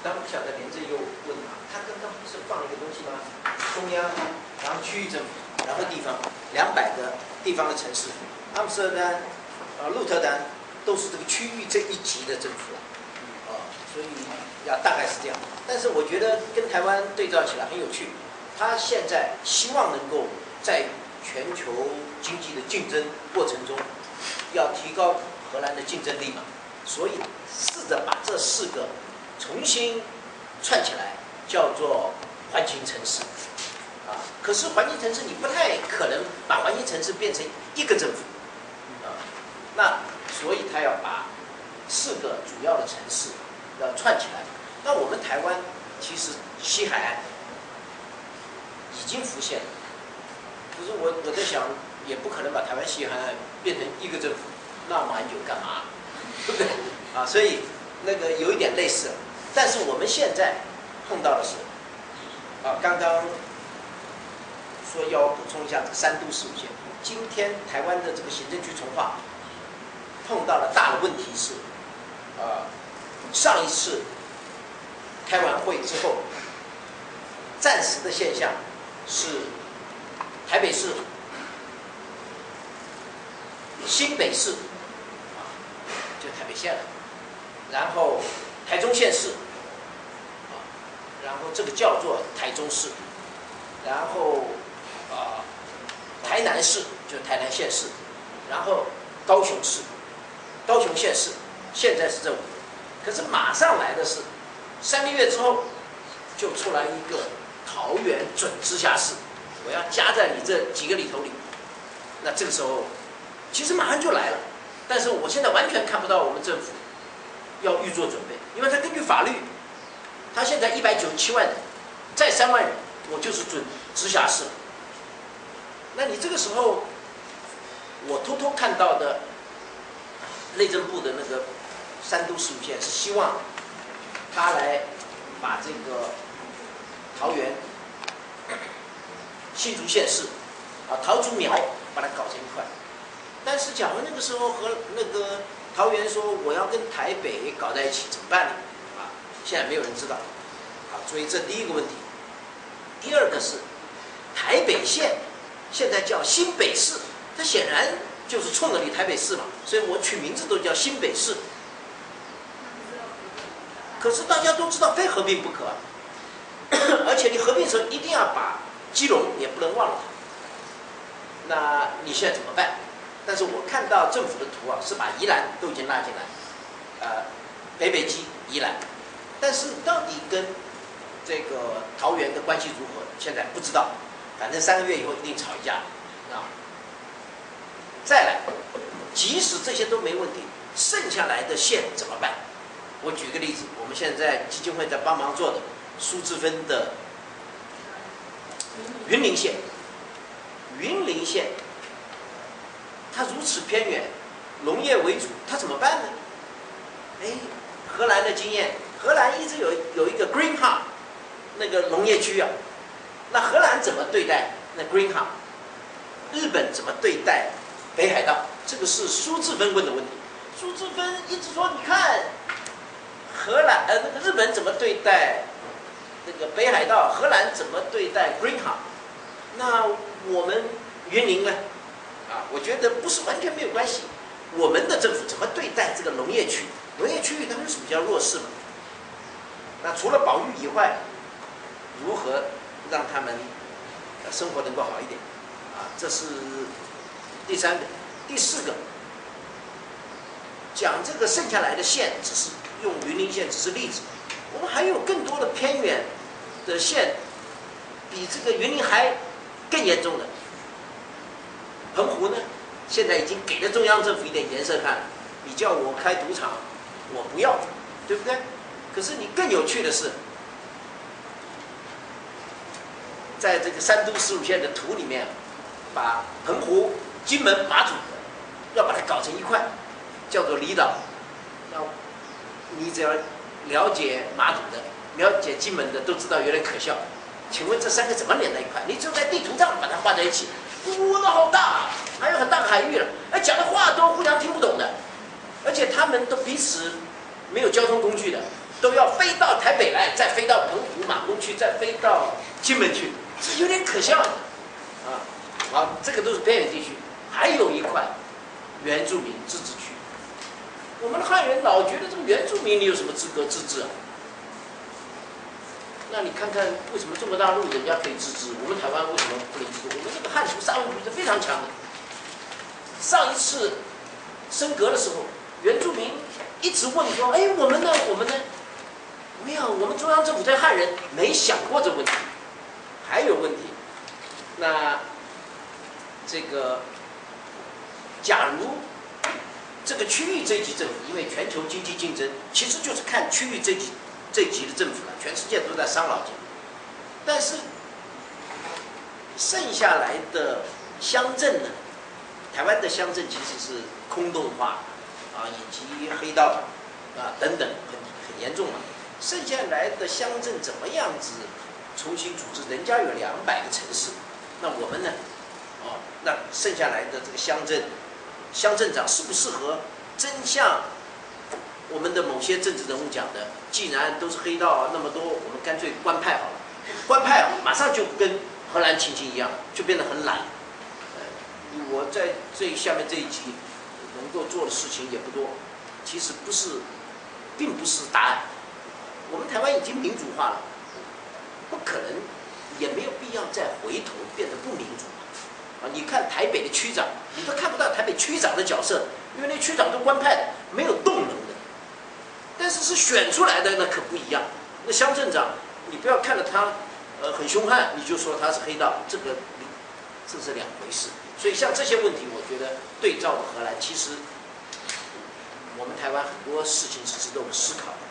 当然不晓得连着又问他刚刚不是放了一个东西吗？中央，然后区域政府，然后地方，200个地方的城市，阿姆斯特丹、鹿特丹都是这个区域这一级的政府所以大概是这样。但是我觉得跟台湾对照起来很有趣，他现在希望能够在全球经济的竞争过程中，要提高荷兰的竞争力嘛，所以试着把这4个重新串起来，叫做环形城市可是环形城市你不太可能把环形城市变成一个政府那所以他要把4个主要的城市要串起来。那我们台湾其实西海岸已经浮现了，可是我在想，也不可能把台湾西海岸变成一个政府，那么很久干嘛？对不对？所以那个有一点类似了。但是我们现在碰到的是，刚刚说要补充一下这个3都事务线。今天台湾的这个行政区重划碰到的大的问题是，上一次开完会之后，暂时的现象是台北市、新北市就台北县了，然后台中县市然后这个叫做台中市，然后台南市就是台南县市，然后高雄市、高雄县市，现在是这5个。可是马上来的是3个月之后就出来一个桃园准直辖市，我要加在你这几个里头里。那这个时候其实马上就来了，但是我现在完全看不到我们政府要预做准备，因为他根据法律，他现在197万人，再3万人，我就是准直辖市了。那你这个时候，我偷偷看到的内政部的那个3都事务线是希望他来把这个桃园、新竹县市桃竹苗把它搞成一块。但是假如那个时候和那个桃园说我要跟台北搞在一起怎么办呢？现在没有人知道。所以这第一个问题。第二个是台北县现在叫新北市，它显然就是冲着你台北市嘛，所以我取名字都叫新北市。可是大家都知道非合并不可而且你合并的时候一定要把基隆也不能忘了它。那你现在怎么办？但是我看到政府的图是把宜兰都已经拉进来，北基、宜兰，但是到底跟这个桃园的关系如何，现在不知道。反正3个月以后一定吵一架再来，即使这些都没问题，剩下来的县怎么办？我举个例子，我们现在基金会在帮忙做的苏治芬的云林县，云林县它如此偏远，农业为主，它怎么办呢？荷兰的经验，荷兰一直有一个 Green Hub 那个农业区那荷兰怎么对待那 Green Hub？ 日本怎么对待北海道？这个是苏治芬问的问题。苏治芬一直说，你看荷兰那个日本怎么对待那个北海道，荷兰怎么对待 Green Hub？ 那我们云林呢？我觉得不是完全没有关系。我们的政府怎么对待这个农业区？农业区域他们是比较弱势嘛。那除了保育以外，如何让他们生活能够好一点？这是第3个。第4个，讲这个剩下来的县，只是用云林县只是例子，我们还有更多的偏远的县，比这个云林还更严重的。澎湖呢，现在已经给了中央政府一点颜色看了，你叫我开赌场，我不要，对不对？可是你更有趣的是，在这个3都事务线的图里面，把澎湖、金门、马祖要把它搞成一块，叫做离岛。那你只要了解马祖的、了解金门的，都知道有点可笑。请问这3个怎么连在一块？你只有在地图上把它画在一起，那好大，还有很大的海域了，讲的话都互相听不懂的，而且他们都彼此没有交通工具的。都要飞到台北来，再飞到澎湖、马公区，再飞到金门去，这有点可笑的啊。好，这个都是边远地区，还有一块原住民自治区。我们的汉人老觉得这个原住民你有什么资格自治啊？那你看看为什么中国大陆人家可以自治，我们台湾为什么不能自治？我们这个汉族沙文主义是非常强的。上一次升格的时候，原住民一直问说：“哎，我们呢？我们呢？”没有，我们中央政府对汉人没想过这问题。还有问题，那这个，假如这个区域这一级政府，因为全球经济竞争，其实就是看区域这级的政府了，全世界都在伤脑筋。但是剩下来的乡镇呢，台湾的乡镇其实是空洞化啊，以及黑道啊等等，很严重了。剩下来的乡镇怎么样子重新组织？人家有200个城市，那我们呢？哦，那剩下来的这个乡镇长适不适合真像我们的某些政治人物讲的，既然都是黑道那么多，我们干脆官派好了。官派马上就跟荷兰情形一样，就变得很懒。我在下面这一集能够做的事情也不多，其实并不是答案。我们台湾已经民主化了，不可能，也没有必要再回头变得不民主了。啊，你看台北的区长，你都看不到台北区长的角色，因为那区长都官派的，没有动能的。但是是选出来的那可不一样。那乡镇长，你不要看着他很凶悍，你就说他是黑道，这是两回事。所以像这些问题，我觉得对照荷兰，其实我们台湾很多事情是值得我们思考的。